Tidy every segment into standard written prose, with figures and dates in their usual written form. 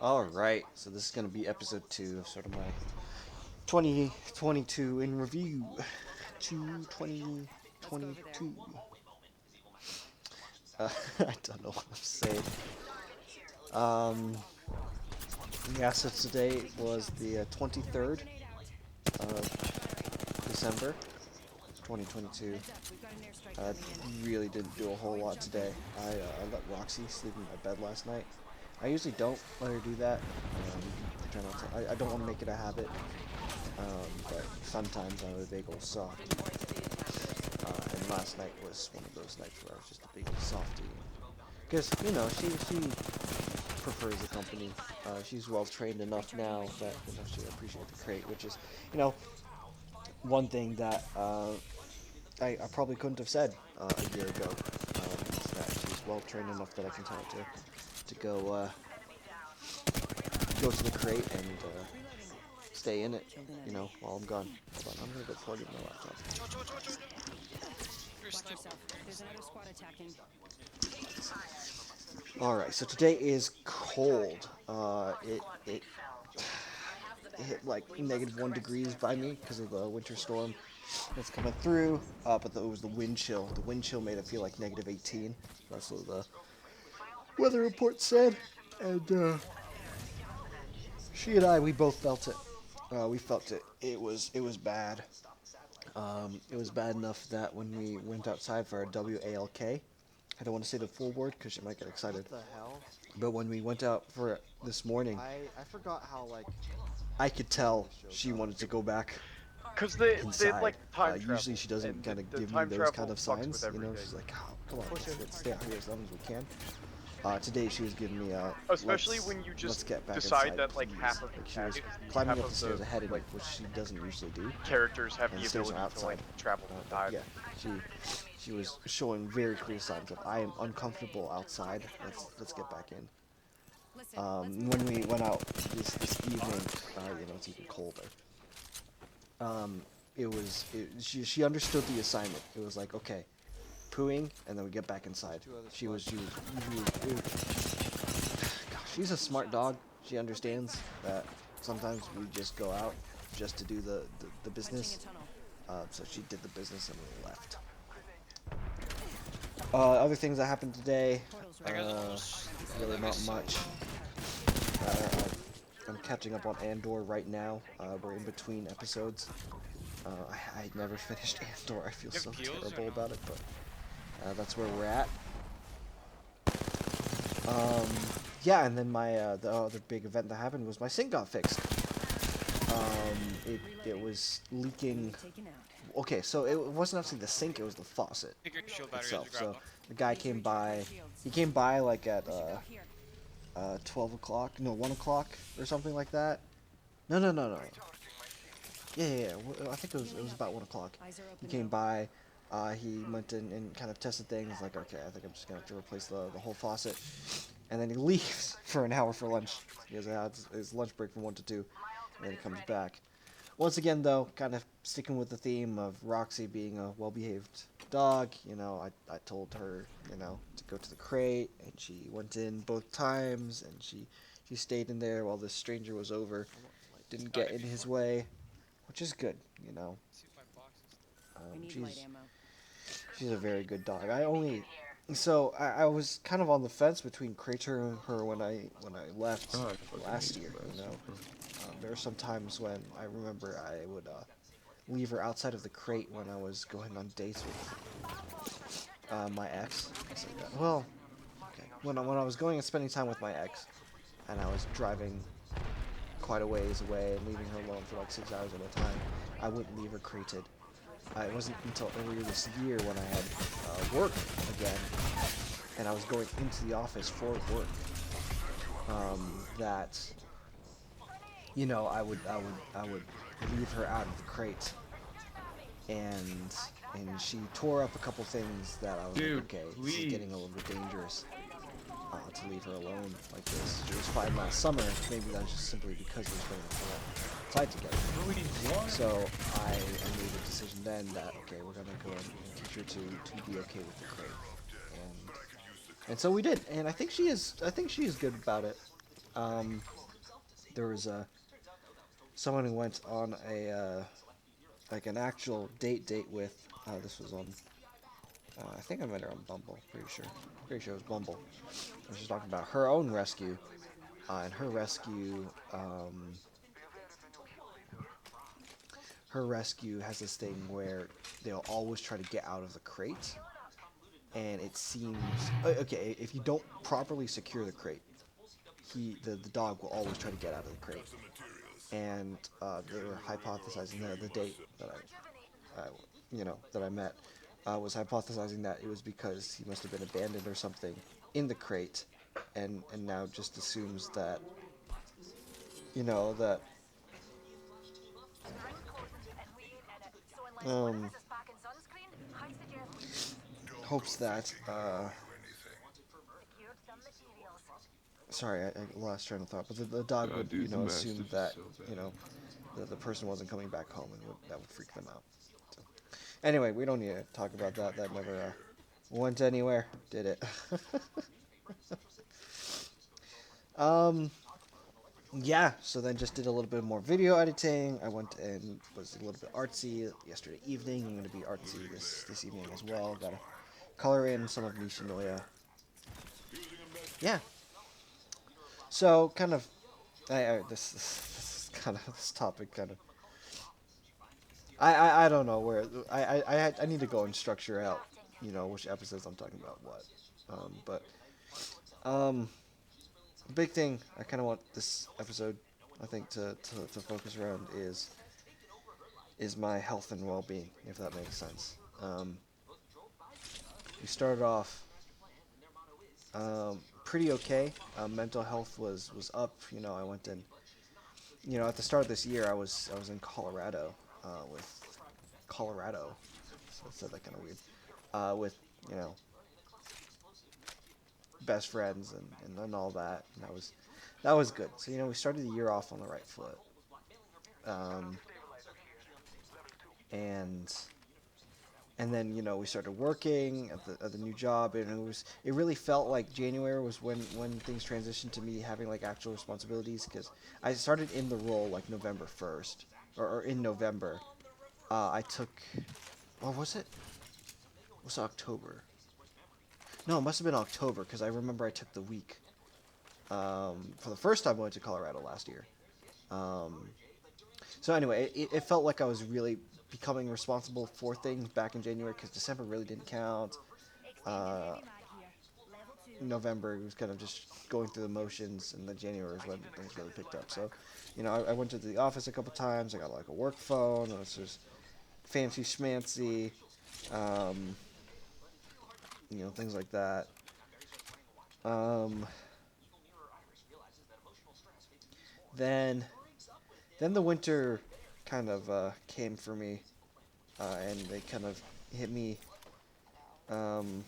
Alright, so this is going to be episode 2 of sort of my 2022 in review to 2022. I don't know what I'm saying. Um, yeah, so today was the 23rd of December 2022. I really didn't do a whole lot today. I let Roxy sleep in my bed last night. I usually don't let her do that. I try not to. I don't want to make it a habit. But sometimes I'm a big old softie. And last night was one of those nights where I was just a big old softie. Because, you know, she prefers the company. She's well trained enough now that, you know, she'll appreciate the crate, which is, you know, one thing that I probably couldn't have said a year ago. Is that she's well trained enough that I can tell her to go to the crate and stay in it, you know, while I'm gone. Hold on, I'm gonna go plug in my laptop. All right, so today is cold. It hit like -1 degrees by me because of the winter storm that's coming through. But it was the wind chill. The wind chill made it feel like -18. That's what the weather report said, and she and I, we both felt it. We felt it. It was bad. It was bad enough that when we went outside for our WALK, I don't want to say the full word because she might get excited. What the hell? But when we went out for it this morning, I forgot how like I could long tell this show's she up. wanted to go back Because they inside. like time Usually travel, she doesn't and kind of the give me time those kind travel of fucks with signs. You know, everything. she's like, oh, come on, Push it. let's stay out here as long as we can. Today she was giving me Especially when you let's just get back decide inside, that like please. half of Like the she was half climbing up of the the stairs ahead of me, like which she doesn't usually do, characters have and the the stairs are ability to like outside. travel through time. Yeah, she was showing very clear signs of I am uncomfortable outside. Let's get back in. When we went out this evening, you know, it's even colder. Um, she understood the assignment. It was like, okay, pooing, and then we get back inside. Two other Gosh, she's a smart dog. She understands that sometimes we just go out just to do the business. So she did the business and we left. Other things that happened today, really not much. Uh, I'm catching up on Andor right now. We're in between episodes. I never finished Andor. I feel so terrible about it, but that's where we're at. Um, yeah, and then my the other big event that happened was my sink got fixed. It was leaking. Okay, so it wasn't actually the sink; it was the faucet itself. So the guy came by. He came by like at 12 o'clock, no, 1 o'clock or something like that. No. Yeah. I think it was about 1 o'clock. He came by. He went in and kind of tested things. Like, okay, I think I'm just gonna have to replace the whole faucet. And then he leaves for an hour for lunch. He has his lunch break from 1 to 2, and then he comes back. Once again, though, kind of sticking with the theme of Roxy being a well-behaved dog, you know, I told her, you know, to go to the crate, and she went in both times, and she stayed in there while this stranger was over, didn't get in his way, which is good, you know. She's a very good dog. I was kind of on the fence between Crater and her when I left last year. You know, there were some times when I remember I would leave her outside of the crate when I was going on dates with my ex. Well, okay, when I was going and spending time with my ex, and I was driving quite a ways away and leaving her alone for like 6 hours at a time, I wouldn't leave her crated. It wasn't until earlier this year when I had work again, and I was going into the office for work, that you know I would leave her out of the crate, and she tore up a couple things that I was like, Dude, okay, this is please. getting a little bit dangerous. To leave her alone like this. She was fine last summer. Maybe that's just simply because we spent time together. So I made a decision then that okay, we're gonna go and teach her to be okay with the crate, and so we did, and I think she is good about it. There was someone who went on a like an actual date with. This was on. I think I met her on Bumble. Pretty sure. Pretty sure it was Bumble. And she's talking about her own rescue, and her rescue has this thing where they'll always try to get out of the crate, and it seems okay if you don't properly secure the crate, the dog will always try to get out of the crate. And they were hypothesizing the date that that I met was hypothesizing that it was because he must have been abandoned or something in the crate, and now just assumes that that um, hopes that sorry, I lost train of thought, but the dog would assume that the person wasn't coming back home, and that would freak them out. So, anyway, we don't need to talk about that. That never went anywhere, did it? um, yeah. So then just did a little bit more video editing. I went and was a little bit artsy yesterday evening. I'm gonna be artsy this evening as well. Gotta color in some of Nishinoya. Yeah. So kind of, this is kind of this topic kind of. I don't know where I need to go and structure out which episodes I'm talking about what, but the big thing I kind of want this episode I think to focus around is my health and well-being, if that makes sense. We started off pretty okay. Mental health was up. I went in. At the start of this year, I was in Colorado with Colorado. So I said that kind of weird. With you know best friends and all that, and that was good. So we started the year off on the right foot. Um, and and then we started working at the new job, and it really felt like January was when things transitioned to me having like actual responsibilities, because I started in the role like November 1st, or in November. I took, or was it October? No, it must have been October, because I remember I took the week for the first time I went to Colorado last year. um, So anyway, it felt like I was really becoming responsible for things back in January, because December really didn't count. Uh, November was kind of just going through the motions, and then January is when things really picked up. So, I went to the office a couple times. I got like a work phone. It was just fancy schmancy, um, things like that. Um, then, then the winter kind of came for me, and they kind of hit me. Um,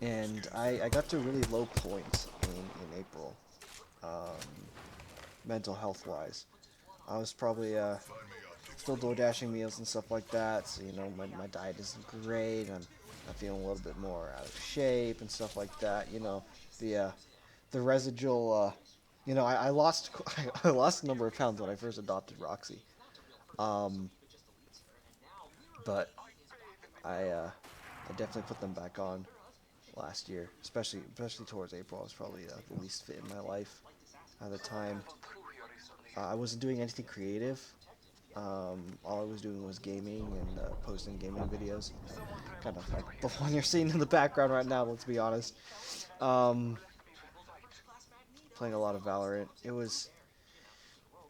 and I got to a really low point in April, um, mental health wise. I was probably still door dashing meals and stuff like that, so my diet isn't great. I'm feeling a little bit more out of shape and stuff like that. The the residual. I lost I lost a number of pounds when I first adopted Roxy, um, but I definitely put them back on last year, especially towards April. I was probably the least fit in my life at the time. I wasn't doing anything creative. All I was doing was gaming and posting gaming videos, kind of like the one you're seeing in the background right now. Let's be honest. Um, Playing a lot of Valorant.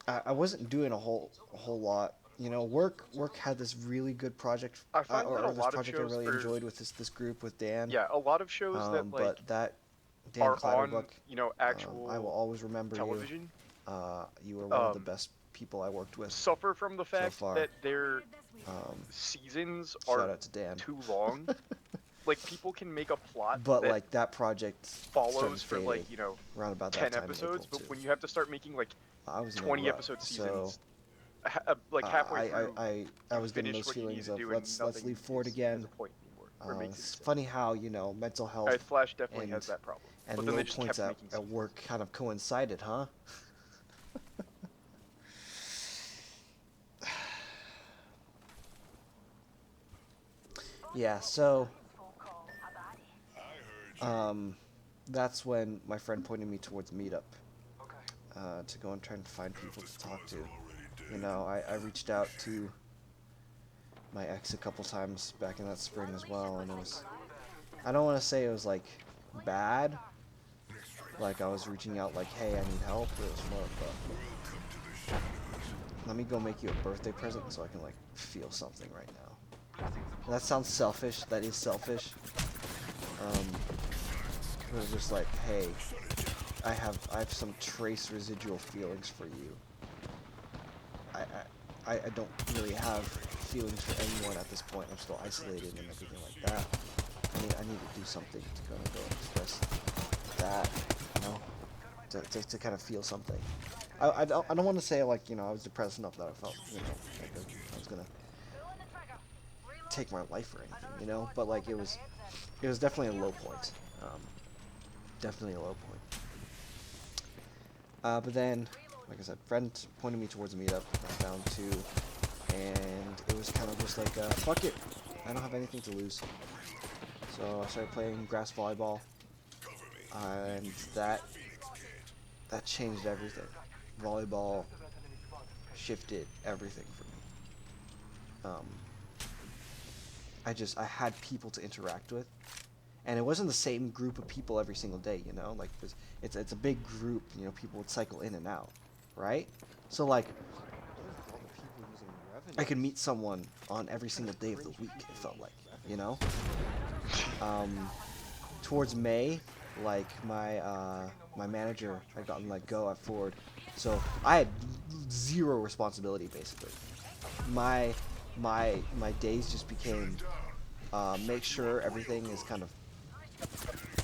I wasn't doing a whole lot. Work had this really good project, I find that a or this lot of project I shows, really or enjoyed with this group with Dan. yeah, a lot of shows that like But that Dan are on, Clatterbuck, I will actual always remember you. television, You were one of the um, best people I worked with suffer from the so fact far. that their Um, seasons Shout are out to Dan. too long. Like, people can make a plot But that like that project started follows for fading like, around about that 10 time in April episodes, but too. when you have to start making like I was in a 20 rut, episode so seasons, like halfway through, I you was getting finish those what you need feelings to of do and let's nothing leave Ford has again. a point anymore, or makes any It's sense. funny how mental health Flash definitely has and that problem. And But then low they just points kept making at work kind of coincided, huh? Yeah, so um, that's when my friend pointed me towards Meetup to go and try and find people to talk to. You know, I reached out to my ex a couple times back in that spring as well, and it was, I don't want to say it was like bad, like I was reaching out like, hey, I need help. It was more of a, let me go make you a birthday present so I can like feel something right now. And that sounds selfish. That is selfish. It was just like, hey, I have some trace residual feelings for you. I don't really have feelings for anyone at this point. I'm still isolated and everything like that. I need to do something to kind of go express that, you know, to kind of feel something. I don't want to say like, you know, I was depressed enough that I felt, you know, like I was gonna take my life or anything, you know, but like it was definitely a low point. Definitely a low point. But then, like I said, friend pointed me towards a meetup. I found two, and it was kind of just like, fuck it, I don't have anything to lose. So I started playing grass volleyball, and that changed everything. Volleyball shifted everything for me. I had people to interact with, and it wasn't the same group of people every single day, you know, like it's a big group, you know, people would cycle in and out, right? So like I could meet someone on every single day of the week, it felt like, you know. Towards May, like my manager had gotten let go at Ford, so I had zero responsibility basically. My my days just became make sure everything is kind of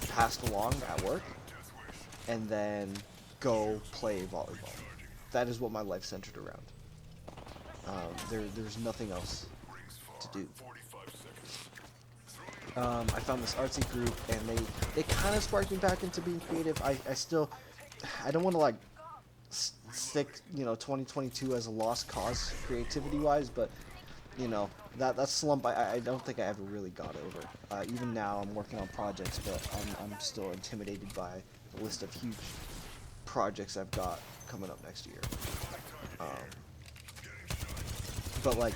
passed along at work, and then go play volleyball. That is what my life centered around. There's nothing else to do. I found this artsy group, and they kind of sparked me back into being creative. I still, I don't want to like stick, you know, 2022 as a lost cause creativity wise, but you know, that slump I don't think I ever really got over. Even now I'm working on projects, but I'm still intimidated by the list of huge projects I've got coming up next year. But like,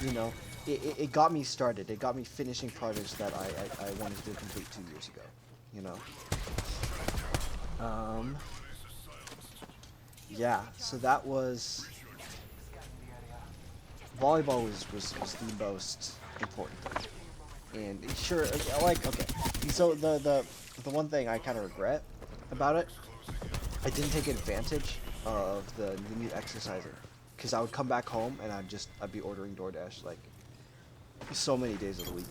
you know, it got me started. It got me finishing projects that I wanted to complete 2 years ago, you know. Yeah, so that was, volleyball was the most important thing. And sure, like, okay, so the one thing I kind of regret about it, I didn't take advantage of the new exerciser, because I would come back home and I'd be ordering DoorDash like so many days of the week.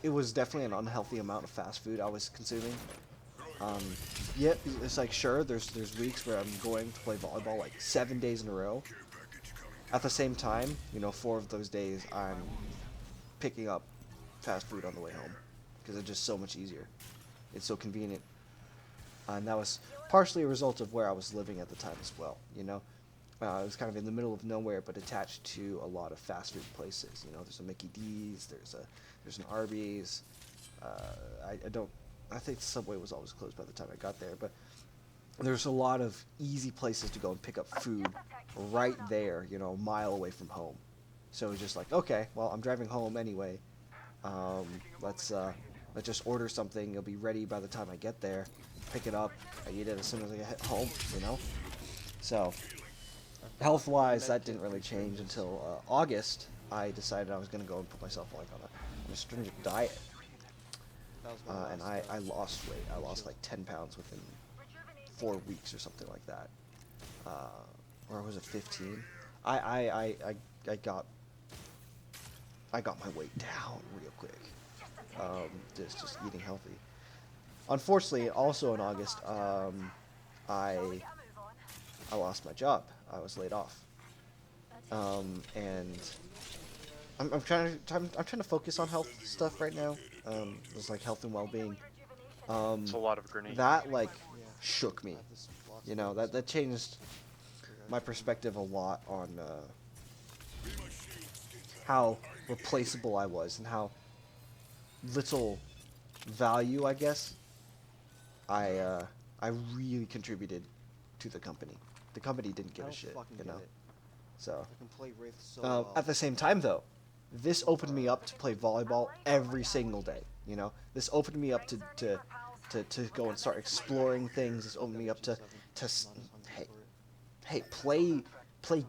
It was definitely an unhealthy amount of fast food I was consuming. Yeah, it's like, sure, there's weeks where I'm going to play volleyball like 7 days in a row. At the same time, you know, 4 of those days I'm picking up fast food on the way home because it's just so much easier. It's so convenient. And that was partially a result of where I was living at the time as well, you know. It was kind of in the middle of nowhere, but attached to a lot of fast food places. You know, there's a Mickey D's, there's an Arby's. I think Subway was always closed by the time I got there, but there's a lot of easy places to go and pick up food right there, you know, a mile away from home. So it was just like, okay, well, I'm driving home anyway. Um, let's just order something. It'll be ready by the time I get there. Pick it up. I eat it as soon as I get home, you know. So health-wise, that didn't really change until August. I decided I was going to go and put myself like on a stringent diet, and I lost weight. I lost like 10 pounds within 4 weeks or something like that, or was it 15? I I I I got my weight down real quick. Just eating healthy. Unfortunately, also in August, I lost my job. I was laid off, and I'm trying to focus on health stuff right now. Just like health and well-being. It's a lot of grenades. That like shook me. You know, that changed my perspective a lot on how replaceable I was and how little value, I guess, I really contributed to the company. The company didn't give a shit, you know. So at the same time, though, this opened me up to play volleyball every single day. You know, this opened me up to go and start exploring things. This opened me up to hey play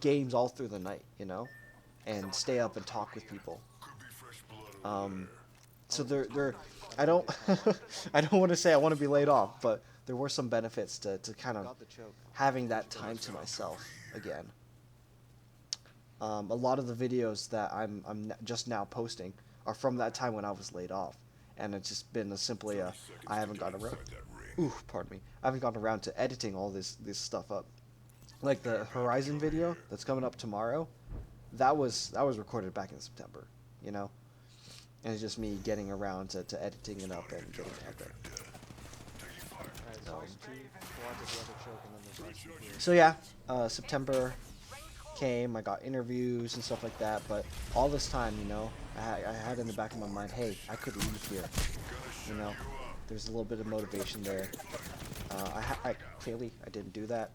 games all through the night. You know, and stay up and talk with people. So there, I don't, I don't want to say I want to be laid off, but there were some benefits to kind of having that time to myself again. A lot of the videos that I'm just now posting are from that time when I was laid off, and it's just been simply I haven't gotten around. Ooh, pardon me. I haven't gotten around to editing all this stuff up. Like the Horizon video that's coming up tomorrow, that was recorded back in September, you know, and it's just me getting around to editing it up and getting it out there. So yeah, September came, I got interviews and stuff like that, but all this time, you know, I had in the back of my mind, hey, I could leave here, you know, there's a little bit of motivation there. Clearly, I didn't do that.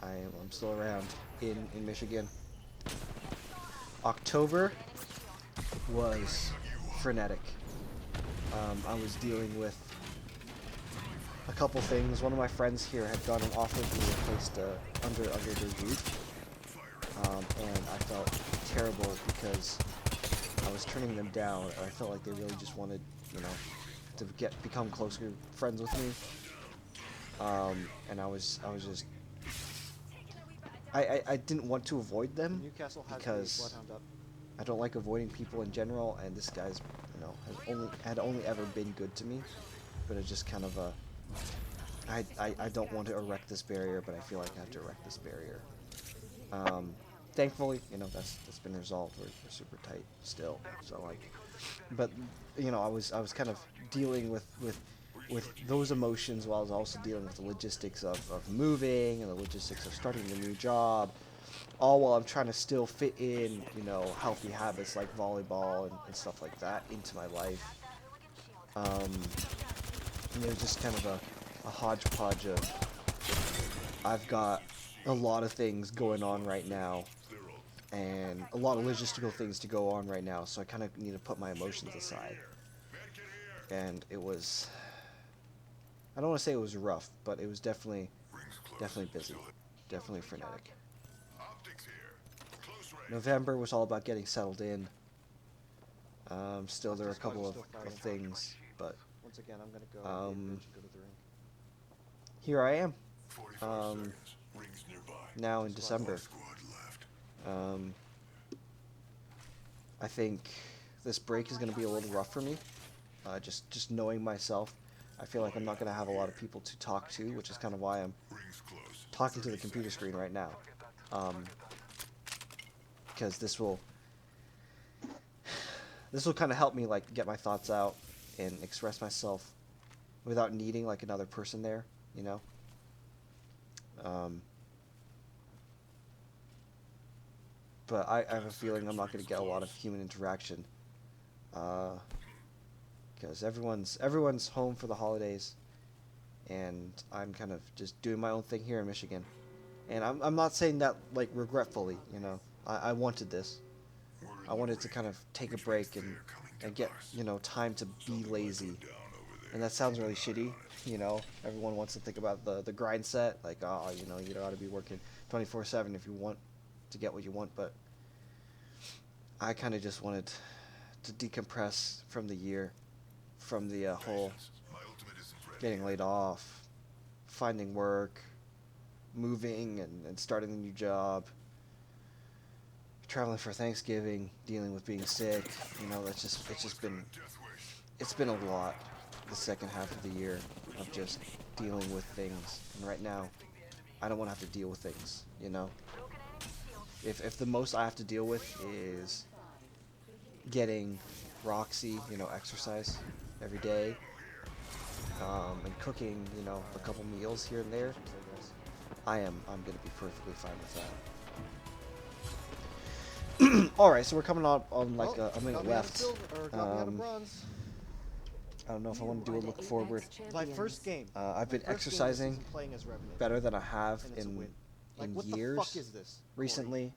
I'm still around in Michigan. October was frenetic. I was dealing with a couple things. One of my friends here had gotten offered me a place under their roof, and I felt terrible because I was turning them down, and I felt like they really just wanted, you know, to become closer friends with me. And I was just I didn't want to avoid them because I don't like avoiding people in general, and this guy's, you know, had only ever been good to me, but it's just kind of a I don't want to erect this barrier, but I feel like I have to erect this barrier. Thankfully, you know, that's been resolved. We're super tight still, so like, but you know, I was kind of dealing with those emotions while I was also dealing with the logistics of moving and the logistics of starting a new job, all while I'm trying to still fit in, you know, healthy habits like volleyball and stuff like that into my life. And it was just kind of a hodgepodge of, I've got a lot of things going on right now, and a lot of logistical things to go on right now, so I kind of need to put my emotions aside. And it was, I don't want to say it was rough, but it was definitely busy, definitely frenetic. November was all about getting settled in. Still, there are a couple of things, but here I am. Now in December. I think this break is going to be a little rough for me. Just knowing myself, I feel like I'm not going to have a lot of people to talk to, which is kind of why I'm talking to the computer screen right now. Because this will kind of help me like get my thoughts out and express myself without needing like another person there, you know. But I have a feeling I'm not going to get a lot of human interaction, because everyone's home for the holidays, and I'm kind of just doing my own thing here in Michigan. And I'm not saying that like regretfully, you know. I wanted this. I wanted to kind of take a break and get, you know, time to be lazy. And that sounds really shitty, you know. Everyone wants to think about the grind set, like, oh, you know, you don't got to be working 24/7 if you want to get what you want, but I kind of just wanted to decompress from the year, from the whole getting laid off, finding work, moving and starting a new job, traveling for Thanksgiving, dealing with being sick, you know. It's been a lot the second half of the year of just dealing with things, and right now I don't want to have to deal with things, you know. If the most I have to deal with is getting Roxy, you know, exercise, every day, and cooking, you know, a couple meals here and there, I'm gonna be perfectly fine with that. All right, so we're coming up on like a minute left. I don't know if I want to do a look forward. My first game. I've been exercising better than I have in years. What the fuck is this, recently.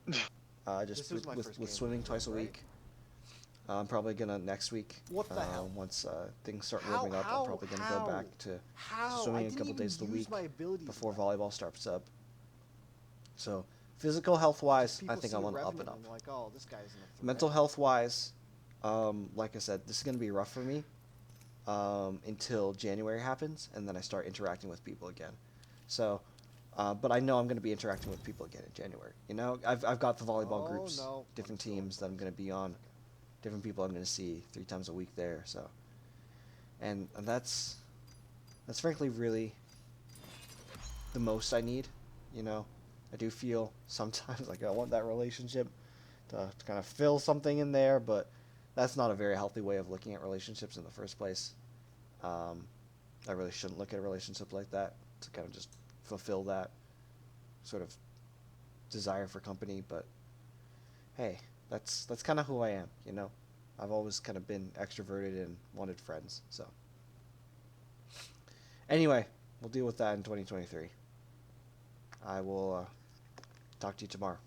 Just with swimming twice a week. I'm probably gonna next week. What the hell? Once things start warming up, I'm probably gonna go back to swimming a couple days of the week before volleyball starts up. So physical health wise, I think I'm on the up and up. Like, oh, this guy's Mental health wise, like I said, this is gonna be rough for me until January happens, and then I start interacting with people again. So, but I know I'm gonna be interacting with people again in January. You know, I've got the volleyball groups, different teams that I'm gonna be on. Different people I'm going to see 3 times a week there, so, and that's frankly really the most I need, you know. I do feel sometimes like I want that relationship to kind of fill something in there, but that's not a very healthy way of looking at relationships in the first place. I really shouldn't look at a relationship like that, to kind of just fulfill that sort of desire for company, but hey, that's kind of who I am, you know. I've always kind of been extroverted and wanted friends, so. Anyway, we'll deal with that in 2023. I will talk to you tomorrow.